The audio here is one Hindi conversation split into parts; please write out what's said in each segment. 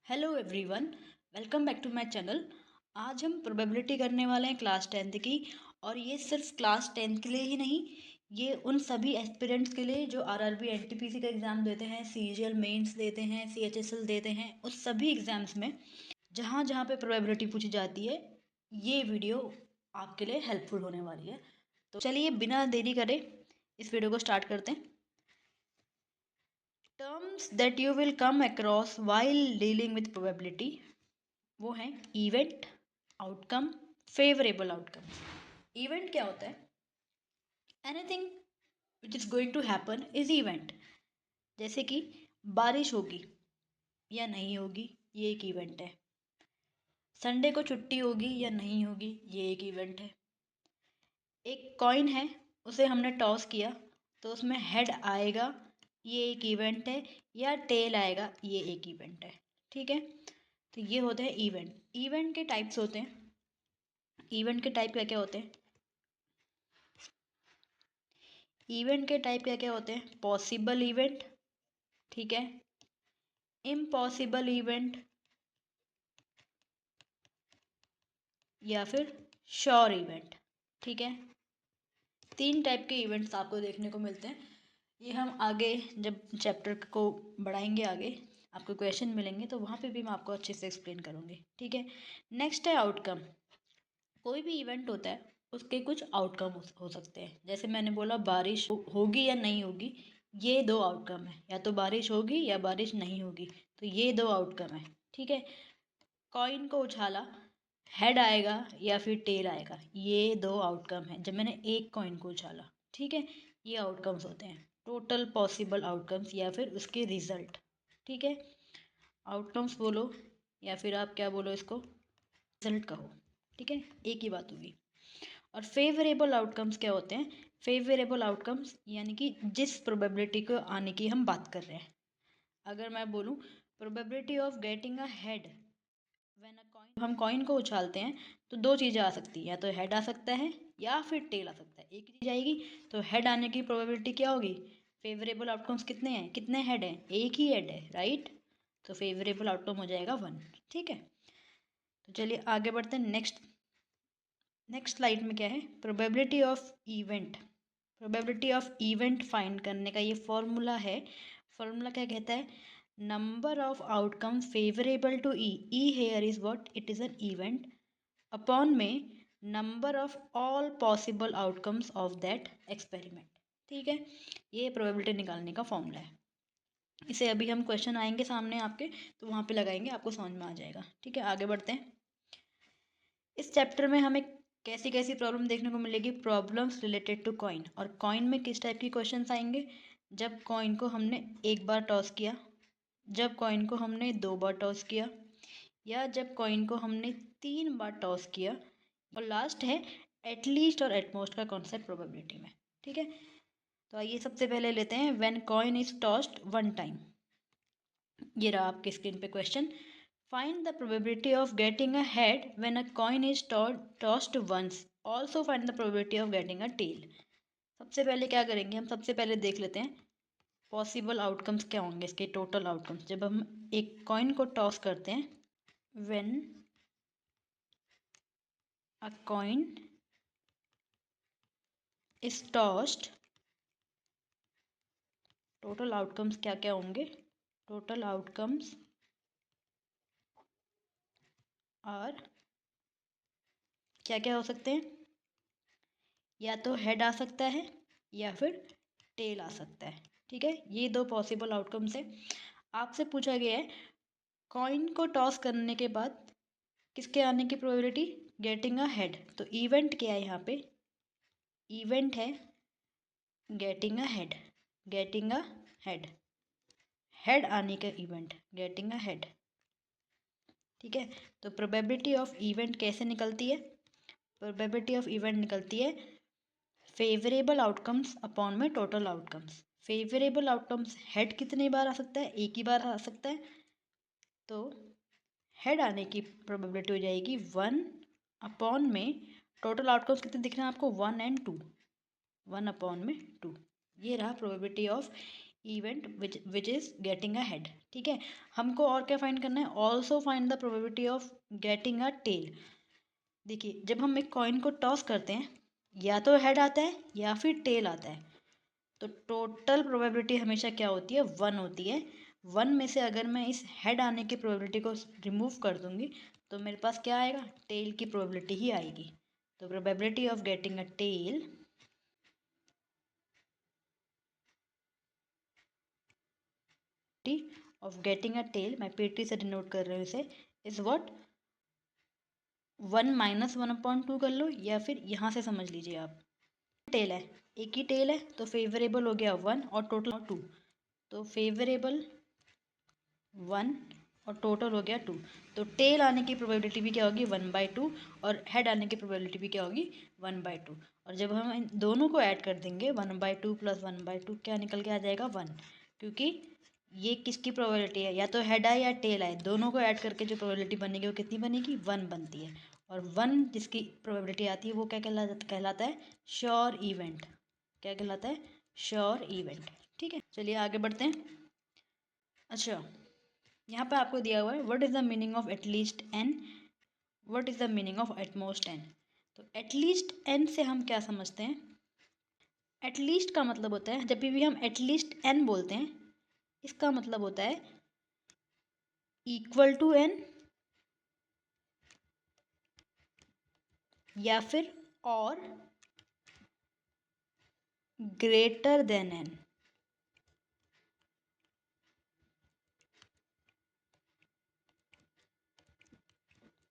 Hello everyone, welcome back to my channel. आज हम प्रोबेबिलिटी करने वाले हैं क्लास 10th की। और ये सिर्फ क्लास 10th के लिए ही नहीं, ये उन सभी एस्पिरेंट्स के लिए जो आरआरबी एनटीपीसी का एग्ज़ाम देते हैं, सीजीएल मेंस देते हैं, सीएचएसएल देते हैं, उस सभी एग्ज़ाम्स में जहाँ जहाँ पे प्रोबेबिलिटी पूछी जाती है, ये वीडियो आपके लिए हेल्पफुल होने वाली है। तो चलिए बिना देरी करे इस वीडियो को स्टार्ट करते हैं। Terms that you will come across while dealing with probability वो हैं event, outcome, favourable outcome. Event क्या होता है? Anything which is going to happen is event. जैसे कि बारिश होगी या नहीं होगी, ये एक इवेंट है। संडे को छुट्टी होगी या नहीं होगी, ये एक इवेंट है। एक कॉइन है, उसे हमने टॉस किया तो उसमें हेड आएगा, ये एक इवेंट है, या टेल आएगा, ये एक इवेंट है। ठीक है, तो ये होते हैं इवेंट। इवेंट के टाइप्स होते हैं। इवेंट के टाइप क्या क्या होते हैं? इवेंट के टाइप क्या क्या होते हैं? पॉसिबल इवेंट, ठीक है, इम्पॉसिबल इवेंट, या फिर श्योर इवेंट। ठीक है, तीन टाइप के इवेंट्स आपको देखने को मिलते हैं। ये हम आगे जब चैप्टर को बढ़ाएंगे, आगे आपको क्वेश्चन मिलेंगे तो वहाँ पे भी मैं आपको अच्छे से एक्सप्लेन करूँगी। ठीक है, नेक्स्ट है आउटकम। कोई भी इवेंट होता है उसके कुछ आउटकम हो सकते हैं। जैसे मैंने बोला बारिश होगी या नहीं होगी, ये दो आउटकम है। या तो बारिश होगी या बारिश नहीं होगी, तो ये दो आउटकम है। ठीक है, कॉइन को उछाला, हेड आएगा या फिर टेल आएगा, ये दो आउटकम है जब मैंने एक कॉइन को उछाला। ठीक है, ये आउटकम्स होते हैं, टोटल पॉसिबल आउटकम्स या फिर उसके रिजल्ट। ठीक है, आउटकम्स बोलो या फिर आप क्या बोलो, इसको रिजल्ट कहो। ठीक है, एक ही बात होगी। और फेवरेबल आउटकम्स क्या होते हैं? फेवरेबल आउटकम्स यानी कि जिस प्रोबेबिलिटी को आने की हम बात कर रहे हैं। अगर मैं बोलूँ probability of getting a head when a coin, हम कॉइन को उछालते हैं तो दो चीज़ें आ सकती हैं, या तो हेड आ सकता है या फिर टेल आ सकता है। एक ही चीज़ आएगी, तो हेड आने की प्रोबेबिलिटी क्या होगी? फेवरेबल आउटकम्स कितने हैं, कितने हेड हैं? एक ही हेड है, राइट। तो फेवरेबल आउटकम हो जाएगा 1। ठीक है, तो चलिए आगे बढ़ते हैं। नेक्स्ट स्लाइड में क्या है? Probability of event. Probability of event find करने का ये फॉर्मूला है। फॉर्मूला क्या कहता है? Number of outcome favourable to E here is what? It is an event upon में number of all possible outcomes of that experiment. ठीक है, ये प्रोबेबिलिटी निकालने का फॉर्मूला है। इसे अभी हम क्वेश्चन आएंगे सामने आपके, तो वहाँ पे लगाएंगे, आपको समझ में आ जाएगा। ठीक है, आगे बढ़ते हैं। इस चैप्टर में हमें कैसी कैसी प्रॉब्लम देखने को मिलेगी? Problems related to coin. और कॉइन में किस टाइप की क्वेश्चंस आएंगे? जब कॉइन को हमने एक बार टॉस किया, जब कॉइन को हमने दो बार टॉस किया, या जब कॉइन को हमने तीन बार टॉस किया, और लास्ट है एटलीस्ट और एटमोस्ट का कॉन्सेप्ट प्रोबेबिलिटी में। ठीक है, तो आइए सबसे पहले लेते हैं when coin is tossed one time. ये रहा आपके स्क्रीन पे question. Find the probability of getting a head when a coin is tossed once, also find the probability of getting a tail. सबसे पहले क्या करेंगे? हम सबसे पहले देख लेते हैं पॉसिबल आउटकम्स क्या होंगे, इसके टोटल आउटकम्स जब हम एक कॉइन को टॉस करते हैं। When a coin is tossed, total outcomes क्या क्या होंगे? टोटल आउटकम्स और क्या क्या हो सकते हैं? या तो हेड आ सकता है या फिर टेल आ सकता है। ठीक है, ये दो पॉसिबल आउटकम्स है। आपसे पूछा गया है कॉइन को टॉस करने के बाद किसके आने की प्रोबेबिलिटी? Getting a head. तो इवेंट क्या है यहाँ पे? इवेंट है getting a head, getting a head, head आने का इवेंट, गेटिंग अ हेड। ठीक है, तो प्रोबेबिलिटी ऑफ इवेंट कैसे निकलती है? प्रोबेबिलिटी ऑफ इवेंट निकलती है फेवरेबल आउटकम्स अपॉन में total outcomes. Favourable outcomes head कितनी बार आ सकता है? एक ही बार आ सकता है, तो हेड आने की प्रोबेबिलिटी हो जाएगी 1 अपॉन में टोटल आउटकम्स कितने दिख रहे हैं आपको? 1 और 2, 1 अपॉन में 2। ये रहा probability of event which is getting a head. ठीक है, हमको और क्या फाइंड करना है, also find the probability of getting a tail. देखिए जब हम एक कॉइन को टॉस करते हैं या तो हेड आता है या फिर टेल आता है, तो टोटल प्रोबेबिलिटी हमेशा क्या होती है, 1 होती है। 1 में से अगर मैं इस हेड आने की प्रोबेबिलिटी को रिमूव कर दूंगी तो मेरे पास क्या आएगा, टेल की प्रोबेबिलिटी ही आएगी। तो probability of getting a tail of getting a tail, मैं पेटी से डिनोट कर रही हूँ इसे, इज व्हाट 1 - 1/2 कर लो या फिर यहाँ से समझ लीजिए आप। टेल है, एक ही टेल है तो फेवरेबल हो गया 1 और टोटल 2, तो फेवरेबल 1 और टोटल हो गया 2। तो टेल आने की प्रोबेबिलिटी भी क्या होगी, 1/2, और हेड आने की प्रोबेबिलिटी भी क्या होगी, 1/2। और जब हम इन दोनों को ऐड कर देंगे 1/2 + 1/2 क्या निकल के आ जाएगा, 1। क्योंकि ये किसकी प्रोबेबिलिटी है, या तो हेड आए या टेल आए, दोनों को ऐड करके जो प्रोबेबिलिटी बनेगी वो कितनी बनेगी, 1 बनती है। और 1 जिसकी प्रोबेबिलिटी आती है वो क्या कहलाता है, श्योर इवेंट। क्या कहलाता है, श्योर इवेंट। ठीक है, चलिए आगे बढ़ते हैं। अच्छा, यहाँ पे आपको दिया हुआ है what is the meaning of at least N, what is the meaning of at most N. तो एटलीस्ट एन से हम क्या समझते हैं, एटलीस्ट का मतलब होता है, जब भी हम एटलीस्ट एन बोलते हैं इसका मतलब होता है इक्वल टू एन या फिर और greater than N.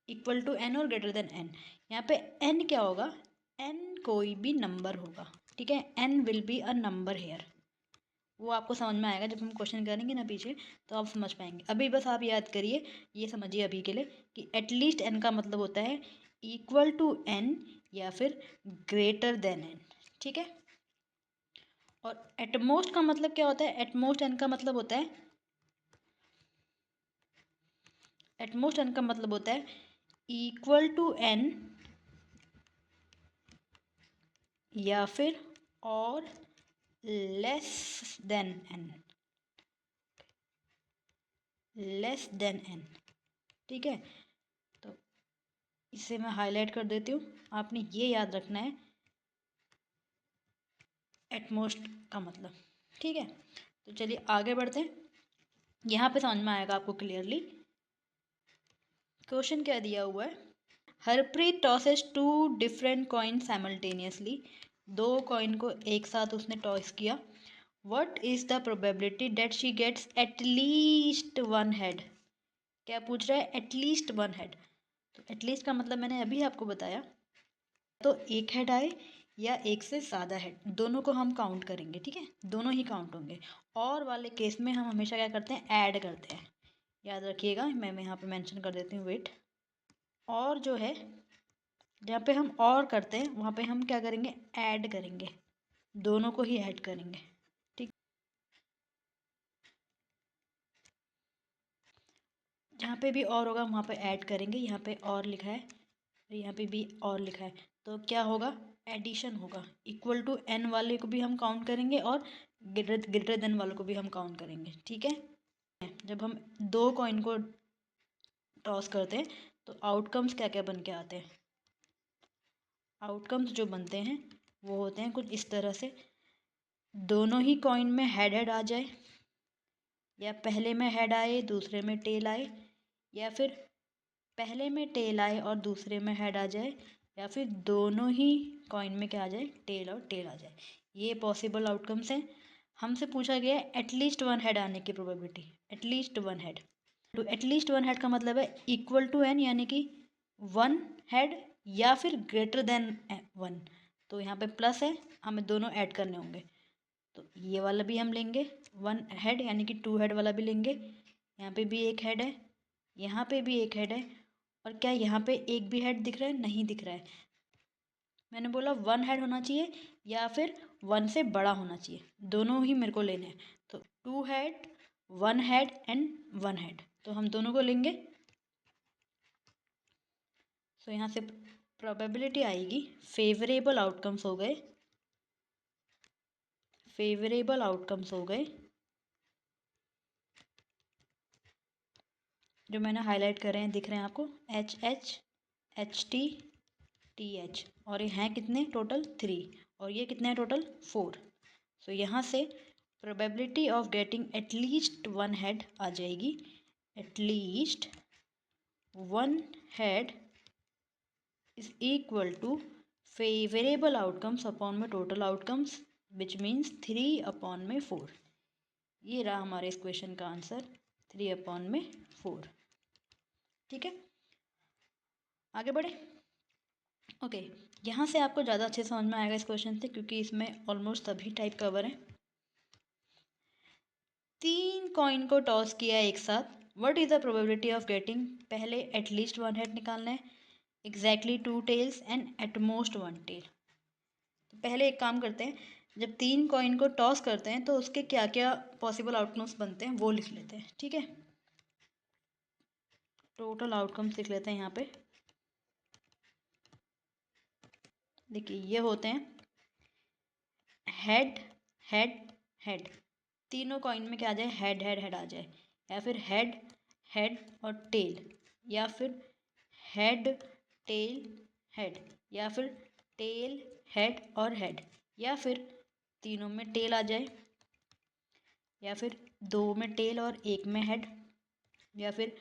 Equal to N और ग्रेटर देन एन। यहाँ पे एन क्या होगा, एन कोई भी नंबर होगा। ठीक है, N will be a number here. वो आपको समझ में आएगा जब हम क्वेश्चन करेंगे ना पीछे, तो आप समझ पाएंगे। अभी बस आप याद करिए, ये समझिए अभी के लिए कि एटलीस्ट एन का मतलब होता है इक्वल टू एन या फिर ग्रेटर देन एन। ठीक है, और एटमोस्ट का मतलब क्या होता है, एटमोस्ट एन का मतलब होता है, एटमोस्ट एन का मतलब होता है इक्वल टू एन या फिर और less than N, less than N. ठीक है, तो इसे मैं हाईलाइट कर देती हूँ, आपने ये याद रखना है एटमोस्ट का मतलब। ठीक है, तो चलिए आगे बढ़ते हैं। यहाँ पे समझ में आएगा आपको क्लियरली। क्वेश्चन क्या दिया हुआ है, Harpreet tosses 2 different coin simultaneously. 2 coin को एक साथ उसने टॉस किया। What is the probability that she gets at least 1 head. क्या पूछ रहा है, एटलीस्ट 1 हेड। तो एटलीस्ट का मतलब मैंने अभी आपको बताया, तो एक हेड आए या एक से ज़्यादा हेड, दोनों को हम काउंट करेंगे। ठीक है, दोनों ही काउंट होंगे। और वाले केस में हम हमेशा क्या करते हैं, ऐड करते हैं। याद रखिएगा, मैं यहाँ पे मेंशन कर देती हूँ, वेट। और जो है, जहाँ पे हम और करते हैं वहाँ पे हम क्या करेंगे, ऐड करेंगे, दोनों को ही ऐड करेंगे। ठीक, जहाँ पे भी और होगा वहाँ पे ऐड करेंगे। यहाँ पे और लिखा है, यहाँ पे भी और लिखा है, तो क्या होगा, एडिशन होगा। इक्वल टू एन वाले को भी हम काउंट करेंगे और ग्रेटर देन वालों को भी हम काउंट करेंगे। ठीक है, जब हम 2 कॉइन को टॉस करते हैं तो आउटकम्स क्या क्या बन के आते हैं, आउटकम्स जो बनते हैं वो होते हैं कुछ इस तरह से, दोनों ही कॉइन में हेड हेड आ जाए, या पहले में हेड आए दूसरे में टेल आए, या फिर पहले में टेल आए और दूसरे में हेड आ जाए, या फिर दोनों ही कॉइन में क्या आ जाए, टेल और टेल आ जाए। ये पॉसिबल आउटकम्स हैं। हमसे पूछा गया है एटलीस्ट 1 हेड आने की प्रोबेबिलिटी, एटलीस्ट 1 हेड। तो एटलीस्ट 1 हेड का मतलब है इक्वल टू एन, यानी कि 1 हेड या फिर ग्रेटर देन 1। तो यहाँ पे प्लस है, हमें दोनों ऐड करने होंगे। तो ये वाला भी हम लेंगे 1 हेड, यानी कि 2 हेड वाला भी लेंगे। यहाँ पे भी एक हेड है, यहाँ पे भी एक हेड है, और क्या यहाँ पे एक भी हेड दिख रहा है, नहीं दिख रहा है। मैंने बोला 1 हेड होना चाहिए या फिर 1 से बड़ा होना चाहिए, दोनों ही मेरे को लेने हैं। तो 2 हेड, 1 हेड एंड 1 हेड, तो हम दोनों को लेंगे। तो यहाँ से प्रोबेबिलिटी आएगी, फेवरेबल आउटकम्स हो गए, फेवरेबल आउटकम्स हो गए जो मैंने हाईलाइट कर रहे हैं दिख रहे हैं आपको, HH HT TH, और ये हैं कितने टोटल 3, और ये कितने हैं टोटल 4। सो यहाँ से probability of getting at least one head आ जाएगी, at least one head is equal to favorable outcomes upon में total outcomes, which means 3 upon में 4। ये रहा हमारे इस क्वेश्चन का आंसर, 3 upon में 4। ठीक है, आगे बढ़े। ओके, यहाँ से आपको ज़्यादा अच्छे समझ में आएगा इस क्वेश्चन से, क्योंकि इसमें ऑलमोस्ट सभी टाइप कवर हैं। 3 कॉइन को टॉस किया एक साथ, what is the probability of getting, पहले एटलीस्ट वन हेड निकालना है, exactly 2 tails and at most 1 tail. तो पहले एक काम करते हैं, जब 3 कॉइन को टॉस करते हैं तो उसके क्या क्या पॉसिबल आउटकम्स बनते हैं वो लिख लेते हैं। ठीक है, टोटल आउटकम्स लिख लेते हैं यहाँ पे। देखिए ये होते हैं हेड हेड हेड, तीनों कॉइन में क्या आ जाए, हेड हेड हेड आ जाए, या फिर हेड हेड और टेल, या फिर हेड टेल हेड, या फिर टेल हेड और हेड, या फिर तीनों में टेल आ जाए, या फिर 2 में टेल और 1 में हेड, या फिर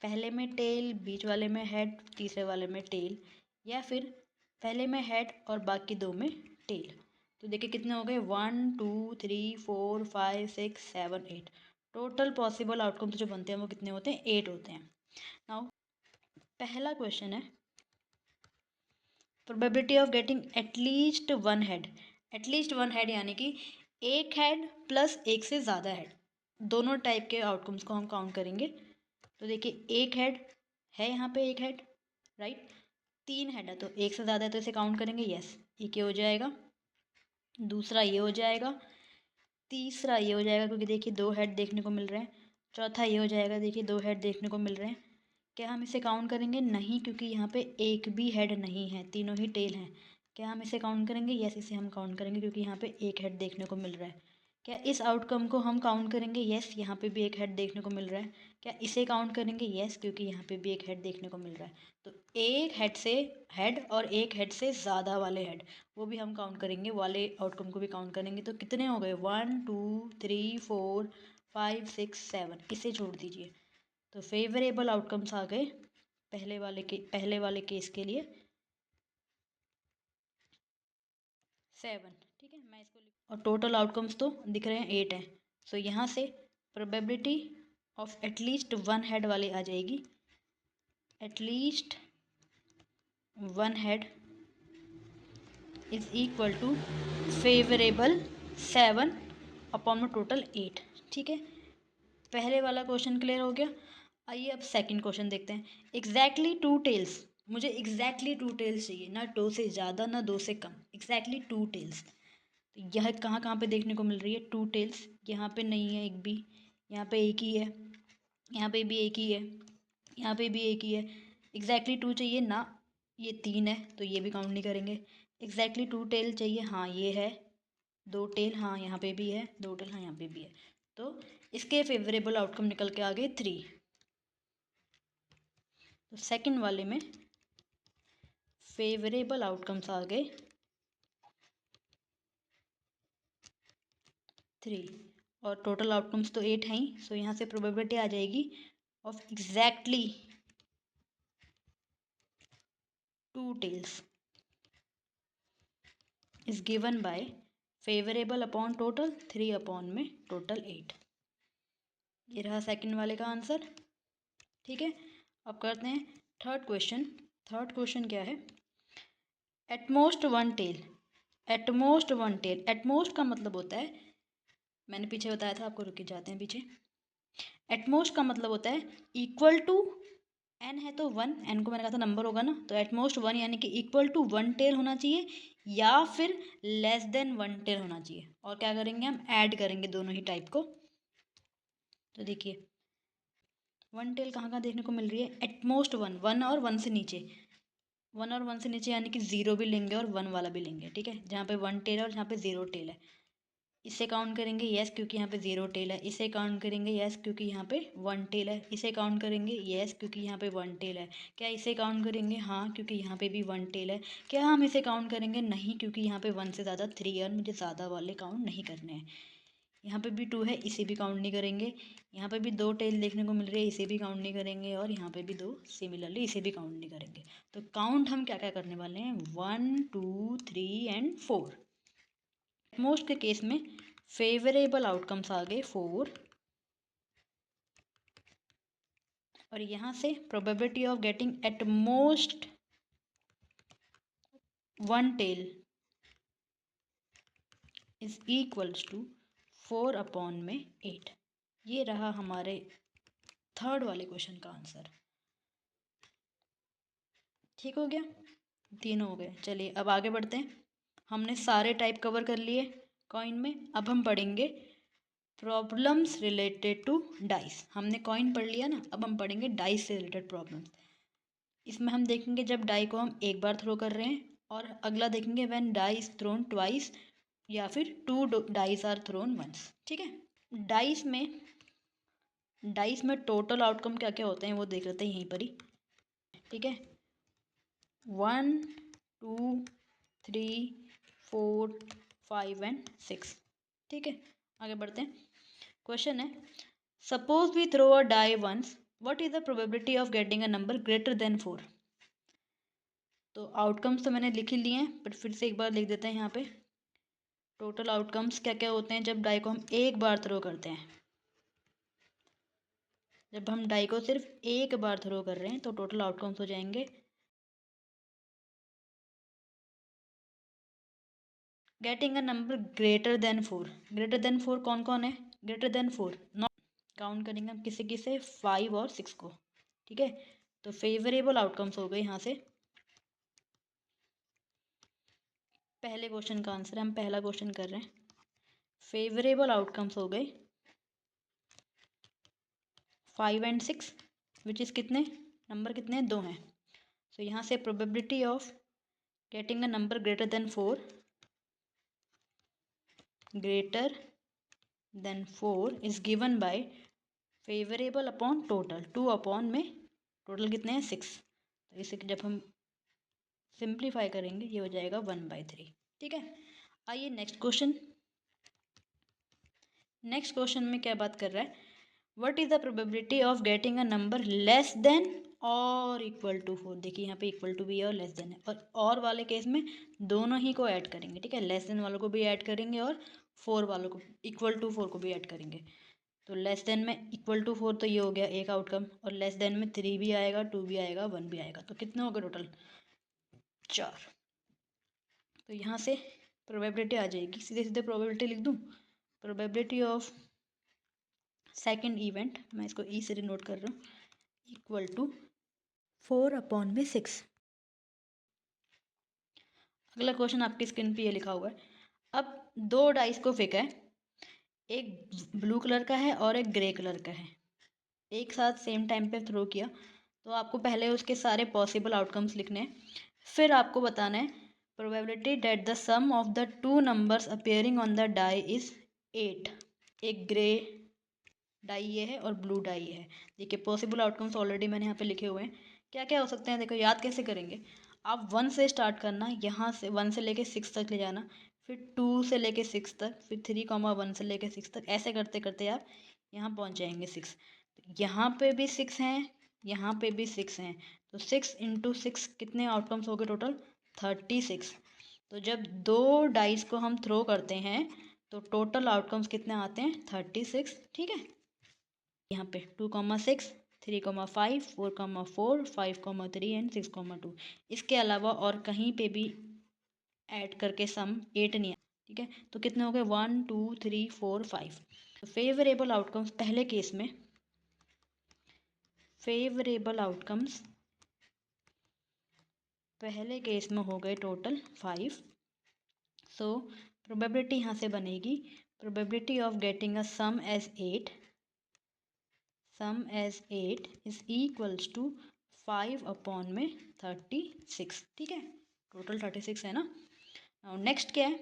पहले में टेल, बीच वाले में हेड, तीसरे वाले में टेल, या फिर पहले में हेड और बाकी 2 में टेल। तो देखिए कितने हो गए, 1 2 3 4 5 6 7 8। टोटल पॉसिबल आउटकम्स जो बनते हैं वो कितने होते हैं, 8 होते हैं। नाउ पहला क्वेश्चन है probability of getting at least one head. At least one head यानी कि एक हेड प्लस एक से ज़्यादा हेड, दोनों टाइप के आउटकम्स को हम काउंट करेंगे। तो देखिए एक हेड है यहाँ पे, एक हेड राइट, 3 हेड है तो एक से ज़्यादा है तो इसे काउंट करेंगे, यस, एक ये हो जाएगा, दूसरा ये हो जाएगा, तीसरा ये हो जाएगा क्योंकि देखिए 2 हेड देखने को मिल रहे हैं, चौथा ये हो जाएगा, देखिए 2 हेड देखने को मिल रहे हैं। क्या हम इसे काउंट करेंगे, नहीं, क्योंकि यहाँ पे एक भी हेड नहीं है, तीनों ही टेल हैं। क्या हम इसे काउंट करेंगे, यस, इसे हम काउंट करेंगे क्योंकि यहाँ पे एक हेड देखने को मिल रहा है। क्या इस आउटकम को हम काउंट करेंगे, यस, यहाँ पे भी एक हेड देखने को मिल रहा है। क्या इसे काउंट करेंगे, यस, क्योंकि यहाँ पे भी एक हेड देखने को मिल रहा है। तो एक हेड से हेड और एक हेड से ज़्यादा वाले हेड वो भी हम काउंट करेंगे, वाले आउटकम को भी काउंट करेंगे। तो कितने हो गए, 1 2 3 4 5 6 7, इसे छोड़ दीजिए। तो फेवरेबल आउटकम्स आ गए पहले वाले केस के लिए 7। ठीक है, मैं इसको और टोटल आउटकम्स तो दिख रहे हैं 8 हैं। सो यहाँ से probability of at least one head वाली आ जाएगी, at least one head is equal to favourable 7 upon में टोटल 8। ठीक है, पहले वाला क्वेश्चन क्लियर हो गया। आइए अब सेकंड क्वेश्चन देखते हैं। एग्जैक्टली 2 टेल्स, मुझे एग्जैक्टली 2 टेल्स चाहिए, ना 2 से ज़्यादा ना 2 से कम, एग्जैक्टली 2 टेल्स। तो यह कहाँ कहाँ पे देखने को मिल रही है 2 टेल्स, यहाँ पे नहीं है एक भी, यहाँ पे एक ही है, यहाँ पे भी एक ही है, यहाँ पे भी एक ही है। एग्जैक्टली 2 चाहिए ना, ये 3 है तो ये भी काउंट नहीं करेंगे। एग्जैक्टली 2 टेल चाहिए, हाँ ये है, 2 टेल, हाँ यहाँ पे भी है, 2 टेल, हाँ यहाँ पे भी है। तो इसके फेवरेबल आउटकम निकल के आ गए 3। तो सेकंड वाले में फेवरेबल आउटकम्स आ गए 3, और टोटल आउटकम्स तो 8 हैं ही। सो यहाँ से प्रोबेबिलिटी आ जाएगी of exactly 2 tails is given by favourable upon total 3 upon में टोटल 8। ये रहा सेकंड वाले का आंसर। ठीक है, अब करते हैं थर्ड क्वेश्चन। थर्ड क्वेश्चन क्या है, at most one tail. At most one tail, at most का मतलब होता है, मैंने पीछे बताया था आपको, रुके जाते हैं पीछे। एटमोस्ट का मतलब होता है इक्वल टू एन है तो 1, एन को मैंने कहा था नंबर होगा ना, तो एटमोस्ट 1 यानी कि इक्वल टू 1 टेल होना चाहिए या फिर लेस देन 1 टेल होना चाहिए। और क्या करेंगे, हम ऐड करेंगे दोनों ही टाइप को। तो देखिए 1 टेल कहाँ कहाँ देखने को मिल रही है, एटमोस्ट 1, 1 और 1 से नीचे, 1 और 1 से नीचे यानी कि 0 भी लेंगे और 1 वाला भी लेंगे। ठीक है, जहाँ पे 1 टेल है और जहाँ पे 0 टेल है। इसे काउंट करेंगे यस क्योंकि यहाँ पे 0 टेल है, इसे काउंट करेंगे यस क्योंकि यहाँ पे 1 टेल है, इसे काउंट करेंगे यस क्योंकि यहाँ पे 1 टेल है। क्या इसे काउंट करेंगे? हाँ, क्योंकि यहाँ पे भी 1 टेल है। क्या हम इसे काउंट करेंगे? नहीं, क्योंकि यहाँ पे 1 से ज़्यादा 3 है और मुझे ज़्यादा वाले काउंट नहीं करने हैं। यहाँ पे भी 2 है, इसे भी काउंट नहीं करेंगे। यहाँ पे भी 2 टेल देखने को मिल रही है, इसे भी काउंट नहीं करेंगे। और यहाँ पे भी 2 सिमिलरली, इसे भी काउंट नहीं करेंगे। तो काउंट हम क्या क्या करने वाले हैं? 1 2 3 एंड 4। मोस्ट के केस में फेवरेबल आउटकम्स आ गए 4, और यहाँ से probability of getting at most 1 tail is equals to 4 upon में 8। ये रहा हमारे थर्ड वाले क्वेश्चन का आंसर। ठीक हो गया, तीनों हो गए। चलिए अब आगे बढ़ते हैं। हमने सारे टाइप कवर कर लिए कॉइन में। अब हम पढ़ेंगे प्रॉब्लम्स रिलेटेड टू डाइस। हमने कॉइन पढ़ लिया ना, अब हम पढ़ेंगे डाइस से रिलेटेड प्रॉब्लम्स। इसमें हम देखेंगे जब डाई को हम एक बार थ्रो कर रहे हैं, और अगला देखेंगे when die is thrown twice, या फिर 2 डाइस आर थ्रोन वंस। ठीक है। डाइस में टोटल आउटकम क्या क्या होते हैं वो देख लेते हैं यहीं पर ही। ठीक है, 1 2 3 4 5 एंड 6। ठीक है, आगे बढ़ते हैं। क्वेश्चन है, suppose we throw a die once, what is the probability of getting a number greater than 4। तो आउटकम्स तो मैंने लिख ही लिए हैं, बट फिर से एक बार लिख देते हैं यहाँ पे। टोटल आउटकम्स क्या क्या होते हैं जब डाई को हम एक बार थ्रो करते हैं। जब हम डाई को सिर्फ एक बार थ्रो कर रहे हैं तो टोटल आउटकम्स हो जाएंगे getting a number greater than 4। Greater than 4 कौन कौन है? ग्रेटर देन 4 नॉट काउंट करेंगे हम किसे किसे, 5 और 6 को। ठीक है, तो फेवरेबल आउटकम्स हो गए यहाँ से। पहले क्वेश्चन का आंसर, हम पहला क्वेश्चन कर रहे हैं। फेवरेबल आउटकम्स हो गए 5 एंड 6, विच इज़ कितने नंबर, कितने 2 हैं। सो यहाँ से probability of getting a number greater than 4, greater than 4 is given by favourable upon total, 2 upon में टोटल कितने हैं 6। तो इसे जब हम सिंप्लीफाई करेंगे ये हो जाएगा 1/3। ठीक है, आइए नेक्स्ट क्वेश्चन। नेक्स्ट क्वेश्चन में क्या बात कर रहा है, what is the probability of getting a number less than और इक्वल टू 4। देखिए यहाँ पे इक्वल टू भी है और लेस देन है, और वाले केस में दोनों ही को ऐड करेंगे। ठीक है, लेस देन वालों को भी ऐड करेंगे और 4 वालों को, इक्वल टू 4 को भी ऐड करेंगे। तो लेस देन में इक्वल टू 4, तो ये हो गया एक आउटकम, और लेस देन में 3 भी आएगा, 2 भी आएगा, 1 भी आएगा। तो कितने हो गए टोटल? 4। तो यहाँ से प्रोबेबिलिटी आ जाएगी, सीधे सीधे प्रोबेबिलिटी लिख दूँ। प्रोबेबिलिटी ऑफ सेकेंड इवेंट, मैं इसको ई से नोट कर रहा हूँ, इक्वल टू 4 अपॉन में 6। अगला क्वेश्चन आपकी स्क्रीन पे ये लिखा हुआ है। अब 2 डाइस को फेंका है, एक ब्लू कलर का है और एक ग्रे कलर का है, एक साथ सेम टाइम पे थ्रो किया। तो आपको पहले उसके सारे पॉसिबल आउटकम्स लिखने हैं, फिर आपको बताना है probability that the sum of the 2 numbers appearing on the die is 8। एक ग्रे डाई ये है और ब्लू डाई ये है। देखिए पॉसिबल आउटकम्स ऑलरेडी मैंने यहाँ पे लिखे हुए हैं। क्या क्या हो सकते हैं, देखो याद कैसे करेंगे। आप 1 से स्टार्ट करना, यहाँ से 1 से लेके 6 तक ले जाना, फिर 2 से लेके 6 तक, फिर 3, 1 से लेके 6 तक, ऐसे करते करते आप यहाँ पहुँच जाएंगे 6। यहाँ पे भी 6 हैं, यहाँ पे भी 6 हैं, तो 6 इंटू 6 कितने आउटकम्स हो गए टोटल? 36। तो जब 2 डाइस को हम थ्रो करते हैं तो टोटल आउटकम्स कितने आते हैं? 36। ठीक है, यहाँ पे 2, 6, 3, 5, 4, 4, 5, 3 एंड 6, 2। इसके अलावा और कहीं पे भी ऐड करके सम 8 नहीं है। ठीक है, तो कितने हो गए? 1 2 3 4 5। तो फेवरेबल आउटकम्स पहले केस में, फेवरेबल आउटकम्स पहले केस में हो गए टोटल 5। सो प्रोबेबिलिटी यहाँ से बनेगी probability of getting a sum as 8, sum as 8 is equals to 5 upon में 36। ठीक है, टोटल 36 है ना। नाउ नेक्स्ट क्या है?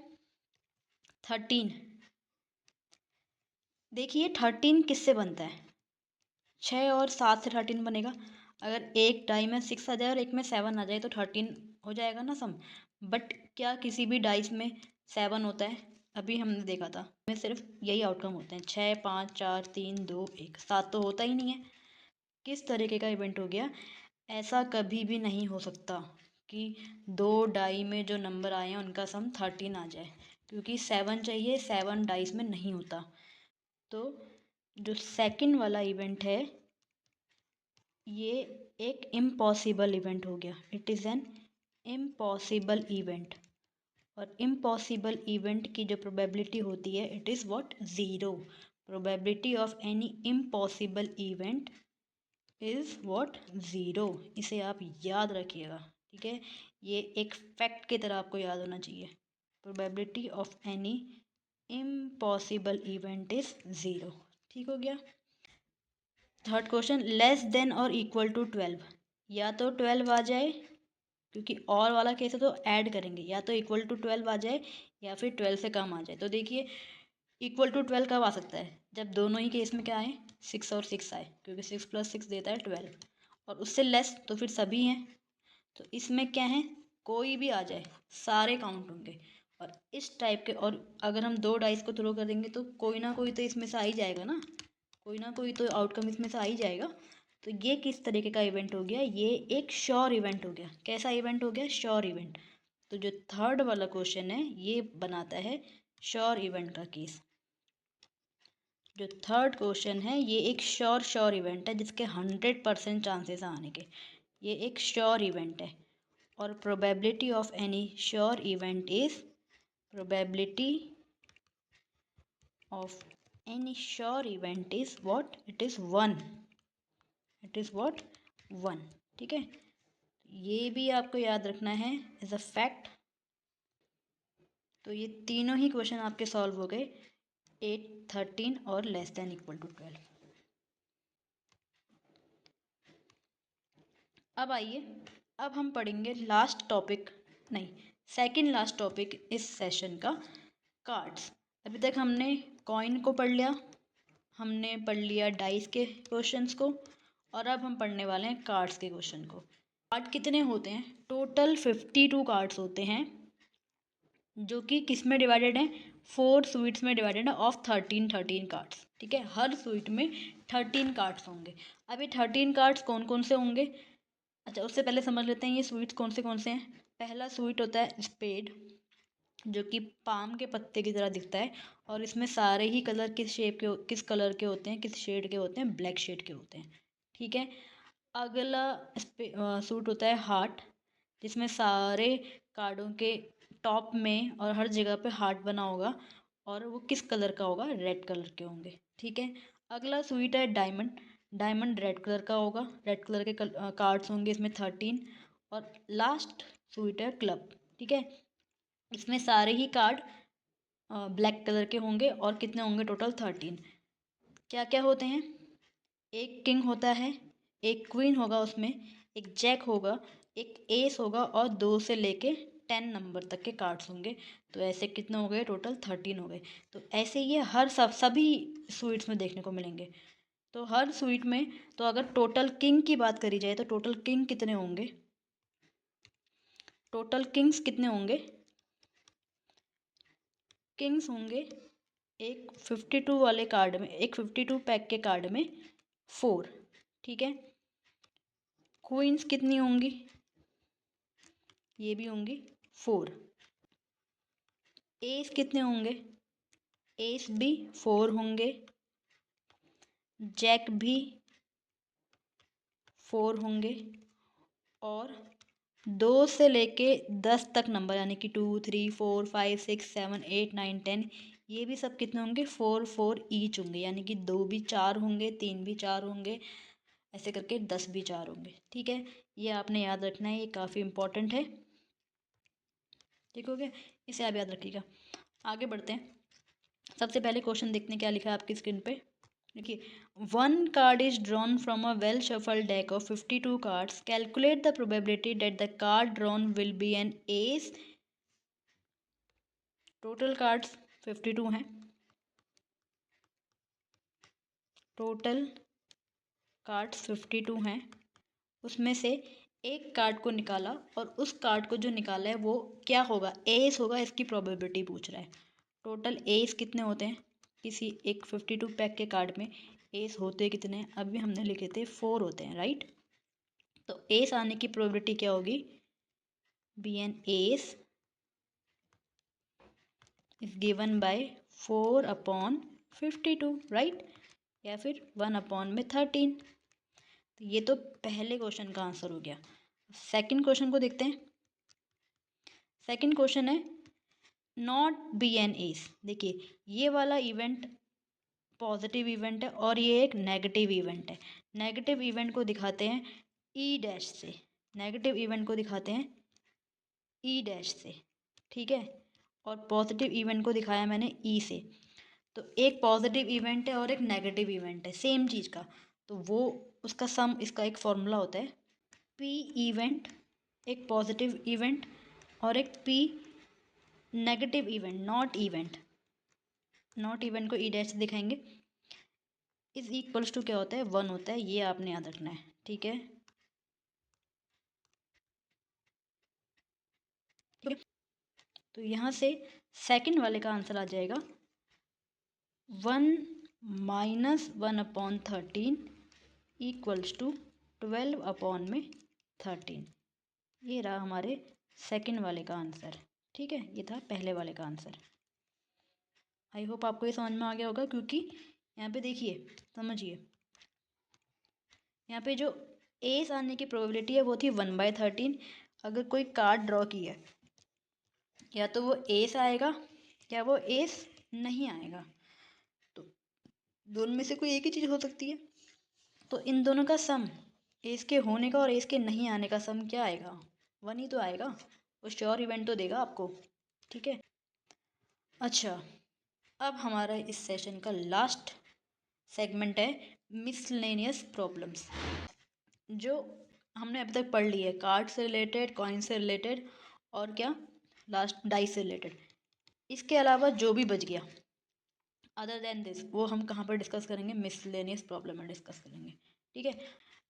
13। देखिए 13 किससे बनता है, 6 और 7 से 13 बनेगा। अगर एक डाई में 6 आ जाए और एक में 7 आ जाए तो 13 हो जाएगा ना सम। बट क्या किसी भी डाइस में 7 होता है? अभी हमने देखा था में सिर्फ यही आउटकम होते हैं, 6 5 4 3 2 1, 7 तो होता ही नहीं है। किस तरीके का इवेंट हो गया? ऐसा कभी भी नहीं हो सकता कि दो डाई में जो नंबर आए हैं उनका सम 13 आ जाए, क्योंकि 7 चाहिए, 7 डाइस में नहीं होता। तो जो सेकंड वाला इवेंट है ये एक इम्पॉसिबल इवेंट हो गया, it is an impossible event. और इम्पॉसिबल इवेंट की जो प्रोबेबिलिटी होती है it is what, zero. Probability of any impossible event is what, zero. इसे आप याद रखिएगा, ठीक है। ये एक फैक्ट की तरह आपको याद होना चाहिए। Probability of any impossible event is zero. ठीक हो गया। थर्ड क्वेश्चन, लेस देन और इक्वल टू 12। या तो 12 आ जाए, क्योंकि और वाला केस है तो ऐड करेंगे, या तो इक्वल टू 12 आ जाए या फिर 12 से कम आ जाए। तो देखिए इक्वल टू 12 कब आ सकता है? जब दोनों ही केस में क्या आए, 6 और 6 आए, क्योंकि 6 + 6 देता है 12। और उससे लेस तो फिर सभी हैं। तो इसमें क्या है, कोई भी आ जाए सारे काउंट होंगे। और इस टाइप के, और अगर हम दो डाइस को थ्रो कर देंगे तो कोई ना कोई तो इसमें से आ ही जाएगा ना, कोई ना कोई तो आउटकम इसमें से आ ही जाएगा। तो ये किस तरीके का इवेंट हो गया? ये एक श्योर इवेंट हो गया। कैसा इवेंट हो गया? Sure event. तो जो थर्ड वाला क्वेश्चन है ये बनाता है श्योर इवेंट का केस। जो थर्ड क्वेश्चन है ये एक श्योर इवेंट है जिसके 100% चांसेस आने के। ये एक श्योर इवेंट है। और probability of any sure event is, probability of any sure event is what, it is 1। It is what, 1। ठीक है, ये भी आपको याद रखना है एज अ फैक्ट। तो ये तीनों ही क्वेश्चन आपके सॉल्व हो गए, 8 13 और लेस देन इक्वल टू 12। अब आइए, अब हम पढ़ेंगे लास्ट टॉपिक, नहीं सेकंड लास्ट टॉपिक इस सेशन का, कार्ड्स। अभी तक हमने कॉइन को पढ़ लिया, हमने पढ़ लिया डाइस के क्वेश्चंस को, और अब हम पढ़ने वाले हैं कार्ड्स के क्वेश्चन को। कार्ड कितने होते हैं? टोटल 52 कार्ड्स होते हैं, जो कि किस में डिवाइडेड हैं? 4 स्वीट्स में डिवाइडेड है ऑफ 13 कार्ड्स। ठीक है, हर स्वीट में 13 कार्ड्स होंगे। अब ये 13 कार्ड्स कौन कौन से होंगे? अच्छा, उससे पहले समझ लेते हैं ये स्वीट्स कौन से हैं। पहला स्वीट होता है स्पेड, जो कि पाम के पत्ते की तरह दिखता है, और इसमें सारे ही कलर किस कलर के होते हैं, किस शेड के होते हैं? ब्लैक शेड के होते हैं। ठीक है, अगला सूट होता है हार्ट, जिसमें सारे कार्डों के टॉप में और हर जगह पे हार्ट बना होगा, और वो किस कलर का होगा? रेड कलर के होंगे। ठीक है, अगला स्वीट है डायमंड। डायमंड रेड कलर का होगा, रेड कलर के कार्ड्स होंगे इसमें 13। और लास्ट स्वीट है क्लब। ठीक है, इसमें सारे ही कार्ड ब्लैक कलर के होंगे, और कितने होंगे? टोटल 13। क्या क्या होते हैं? एक किंग होता है, एक क्वीन होगा उसमें, एक जैक होगा, एक एस होगा, और 2 से लेके 10 नंबर तक के कार्ड्स होंगे। तो ऐसे कितने हो गए? टोटल 13 हो गए। तो ऐसे ये हर सभी स्वीट्स में देखने को मिलेंगे। तो हर स्वीट में, तो अगर टोटल किंग की बात करी जाए तो टोटल किंग कितने होंगे? टोटल किंग्स कितने होंगे? किंग्स होंगे एक 52 वाले कार्ड में, एक 52 पैक के कार्ड में 4। ठीक है, क्वींस कितनी होंगी? ये भी होंगी 4। एस कितने होंगे? एस भी 4 होंगे, जैक भी 4 होंगे, और 2 से लेके 10 तक नंबर, यानी कि 2 3 4 5 6 7 8 9 10, ये भी सब कितने होंगे? 4 4 ईच होंगे, यानी कि 2 भी 4 होंगे, 3 भी 4 होंगे, ऐसे करके 10 भी 4 होंगे। ठीक है, ये आपने याद रखना है, ये काफ़ी इंपॉर्टेंट है। ठीक हो गया, इसे आप याद रखिएगा। आगे बढ़ते हैं। सबसे पहले क्वेश्चन देखते हैं क्या लिखा है आपकी स्क्रीन पे। देखिए, 1 card is drawn from a well shuffled deck of 52 cards, calculate the probability that the card drawn will be an ace. Total cards 52 हैं, टोटल कार्ड्स 52 हैं, उसमें से एक कार्ड को निकाला और उस कार्ड को जो निकाला है वो क्या होगा, एस होगा, इसकी प्रोबेबिलिटी पूछ रहा है। टोटल एस कितने होते हैं किसी एक 52 पैक के कार्ड में, एस होते कितने हैं, अभी हमने लिखे थे 4 होते हैं, राइट। तो एस आने की प्रोबेबिलिटी क्या होगी, be an ace is given by 4/52, right, या फिर 1/13। तो ये तो पहले क्वेश्चन का आंसर हो गया। सेकंड क्वेश्चन को देखते हैं। सेकंड क्वेश्चन है नॉट बी एन एस। देखिए ये वाला इवेंट पॉजिटिव इवेंट है और ये एक नेगेटिव इवेंट है। नेगेटिव इवेंट को दिखाते हैं ई डैश से, नेगेटिव इवेंट को दिखाते हैं ई डैश से, ठीक है, और पॉजिटिव इवेंट को दिखाया मैंने ई से। तो एक पॉजिटिव इवेंट है और एक नेगेटिव इवेंट है सेम चीज़ का, तो वो उसका सम, इसका एक फॉर्मूला होता है पी इवेंट, एक पॉजिटिव इवेंट और एक P negative event, not event. Not event को ई डैश से दिखाएंगे, इज इक्वल्स टू क्या होता है, 1 होता है, ये आपने याद रखना है, ठीक है। तो यहाँ से सेकंड वाले का आंसर आ जाएगा 1 - 1/13 इक्वल्स टू 12/13। ये रहा हमारे सेकंड वाले का आंसर, ठीक है, ये था पहले वाले का आंसर। आई होप आपको ये समझ में आ गया होगा, क्योंकि यहाँ पे देखिए, समझिए, यहाँ पे जो एस आने की प्रोबेबिलिटी है वो थी 1/13। अगर कोई कार्ड ड्रॉ की है, या तो वो एस आएगा या वो एस नहीं आएगा, तो दोनों में से कोई एक ही चीज़ हो सकती है। तो इन दोनों का सम, एस के होने का और एस के नहीं आने का सम क्या आएगा, 1 ही तो आएगा, वो श्योर इवेंट तो देगा आपको, ठीक है। अच्छा, अब हमारा इस सेशन का लास्ट सेगमेंट है मिसलेनियस प्रॉब्लम्स, जो हमने अभी तक पढ़ ली है, कार्ड से रिलेटेड, कॉइन से रिलेटेड और क्या, लास्ट डाइस से रिलेटेड। इसके अलावा जो भी बच गया अदर देन दिस, वो हम कहाँ पर डिस्कस करेंगे, मिसलेनियस प्रॉब्लम में डिस्कस करेंगे, ठीक है।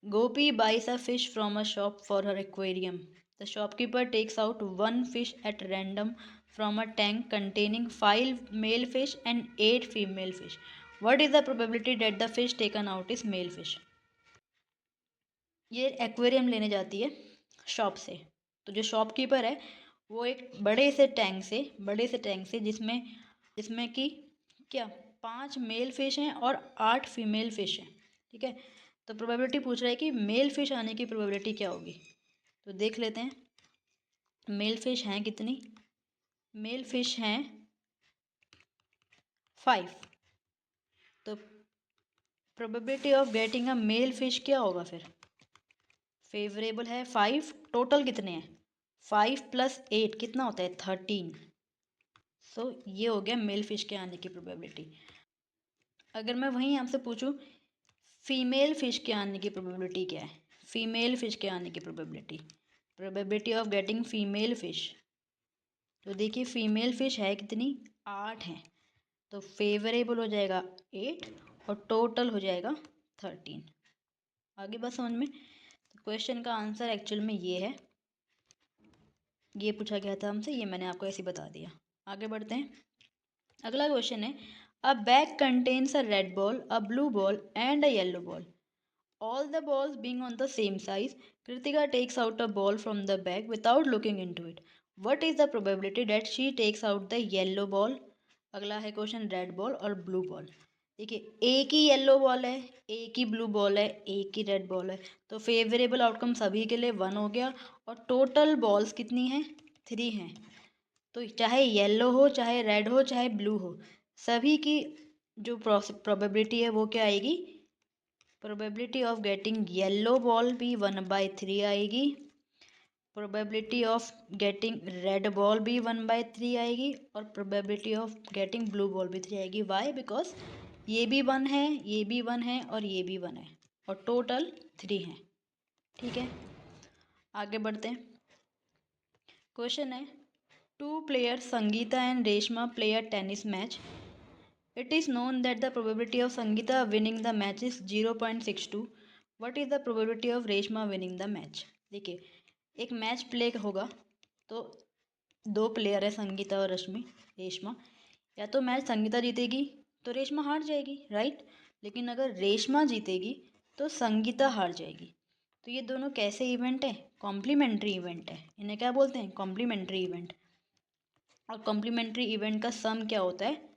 गोपी buys a fish from a shop for her aquarium. The shopkeeper takes out one fish at random from a tank containing 5 male fish and 8 female fish. What is the probability that the fish taken out is male fish? ये एक्वेरियम लेने जाती है शॉप से, तो जो शॉपकीपर है वो एक बड़े से टैंक से जिसमें जिसमें कि क्या 5 मेल फिश हैं और 8 फीमेल फिश हैं, ठीक है। तो प्रोबेबिलिटी पूछ रहा है कि मेल फिश आने की प्रोबेबिलिटी क्या होगी, तो देख लेते हैं। मेल फिश हैं कितनी, मेल फिश हैं 5, तो probability of getting a male fish क्या होगा फिर, फेवरेबल है 5, टोटल कितने हैं 5 + 8 कितना होता है 13। सो ये हो गया मेल फिश के आने की प्रोबेबिलिटी। अगर मैं वहीं आपसे पूछूं फीमेल फिश के आने की प्रोबेबिलिटी क्या है, फीमेल फिश के आने की probability of getting female fish, तो देखिए फीमेल फिश है कितनी 8 हैं, तो फेवरेबल हो जाएगा 8 और टोटल हो जाएगा 13। आगे बस समझ में। तो क्वेश्चन का आंसर एक्चुअल में ये है, ये पूछा गया था हमसे, ये मैंने आपको ऐसे बता दिया। आगे बढ़ते हैं। अगला क्वेश्चन है अ bag contains a red ball, a blue ball and a yellow ball, all the balls being on the same size. Kritika takes out a ball from the bag without looking into it. What is the probability that she takes out the yellow ball? अगला है क्वेश्चन रेड बॉल और ब्लू बॉल। देखिए एक ही येलो बॉल है, एक ही ब्लू बॉल है, एक ही रेड बॉल है, तो फेवरेबल आउटकम सभी के लिए 1 हो गया और टोटल बॉल्स कितनी हैं 3 हैं। तो चाहे येलो हो, चाहे रेड हो, चाहे ब्लू हो, सभी की जो प्रोबेबिलिटी है वो क्या आएगी, probability of getting yellow ball भी 1/3 आएगी, probability of getting red ball भी 1/3 आएगी और probability of getting blue ball भी 3 आएगी। वाई, बिकॉज ये भी 1 है, ये भी 1 है और ये भी 1 है और टोटल 3 हैं, ठीक है। आगे बढ़ते हैं। क्वेश्चन है 2 players Sangeeta and Reshma play a tennis match, it is known that the probability of Sangeeta winning the match is 0.62. What is the probability of Reshma winning the match? देखिए, एक मैच प्ले होगा तो दो प्लेयर है, संगीता और रेशमा। या तो मैच संगीता जीतेगी तो रेशमा हार जाएगी, राइट। लेकिन अगर रेशमा जीतेगी तो संगीता हार जाएगी। तो ये दोनों कैसे इवेंट है? कॉम्प्लीमेंट्री इवेंट है। इन्हें क्या बोलते हैं? Complementary event. और कॉम्प्लीमेंट्री इवेंट का सम क्या होता है?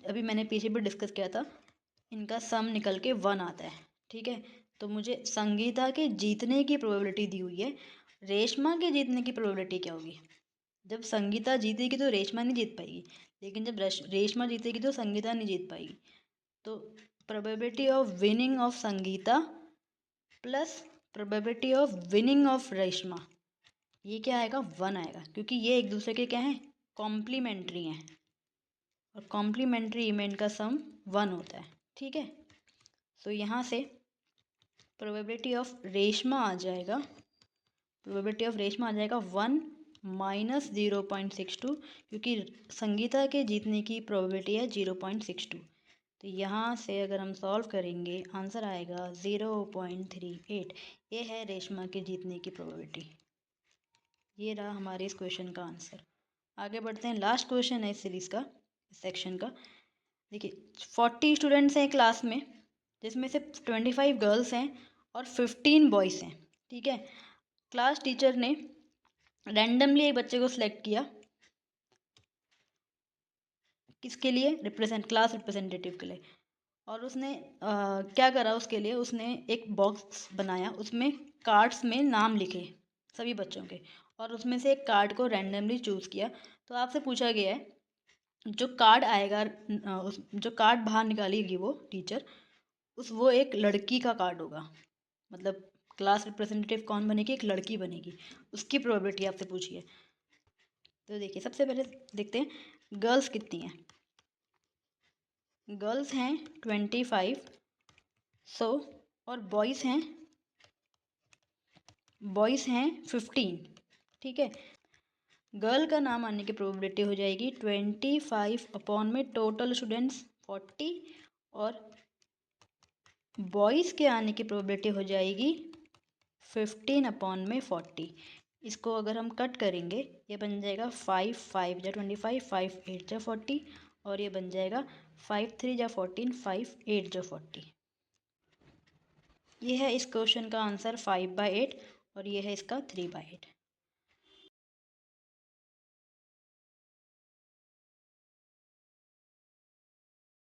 अभी मैंने पीछे भी डिस्कस किया था, इनका सम निकल के 1 आता है, ठीक है। तो मुझे संगीता के जीतने की प्रोबेबिलिटी दी हुई है, रेशमा के जीतने की प्रोबेबिलिटी क्या होगी? जब संगीता जीतेगी तो रेशमा नहीं जीत पाएगी, लेकिन जब रेशमा जीतेगी तो संगीता नहीं जीत पाएगी। तो probability of winning of Sangeeta plus probability of winning of Reshma, ये क्या आएगा? 1 आएगा, क्योंकि ये एक दूसरे के क्या हैं? कॉम्प्लीमेंट्री हैं। और कॉम्प्लीमेंट्री इवेंट का सम 1 होता है, ठीक है। सो यहाँ से प्रोबेबिलिटी ऑफ रेशमा आ जाएगा, 1 माइनस 0.62, क्योंकि संगीता के जीतने की प्रोबेबिलिटी है 0.62। तो यहाँ से अगर हम सॉल्व करेंगे आंसर आएगा 0.38। ये है रेशमा के जीतने की प्रोबेबिलिटी। ये रहा हमारे इस क्वेश्चन का आंसर। आगे बढ़ते हैं, लास्ट क्वेश्चन है इस सीरीज़ का, इस सेक्शन का। देखिए, 40 स्टूडेंट्स हैं क्लास में, जिसमें से 25 गर्ल्स हैं और 15 बॉयज़ हैं, ठीक है। क्लास टीचर ने रैंडमली एक बच्चे को सिलेक्ट किया, किसके लिए? क्लास रिप्रेजेंटेटिव के लिए। और उसने क्या करा, उसके लिए उसने एक बॉक्स बनाया, उसमें कार्ड्स में नाम लिखे सभी बच्चों के, और उसमें से एक कार्ड को रैंडमली चूज़ किया। तो आपसे पूछा गया है, जो कार्ड आएगा, जो कार्ड बाहर निकालेगी वो टीचर, वो एक लड़की का कार्ड होगा। मतलब क्लास रिप्रेजेंटेटिव कौन बनेगी? एक लड़की बनेगी। उसकी प्रोबेबिलिटी आपसे पूछी है। तो देखिए, सबसे पहले देखते हैं गर्ल्स कितनी हैं। गर्ल्स हैं 25, और बॉयज़ हैं 15, ठीक है। गर्ल का नाम आने की प्रोबेबिलिटी हो जाएगी 25 अपॉन में टोटल स्टूडेंट्स 40, और बॉयज़ के आने की प्रोबेबिलिटी हो जाएगी 15 अपॉन में 40। इसको अगर हम कट करेंगे, ये बन जाएगा 5 5 जा 25, 5 8 जा 40, और ये बन जाएगा 5 3 जा 14, 5 8 जा 40। ये है इस क्वेश्चन का आंसर 5/8, और ये है इसका 3/8।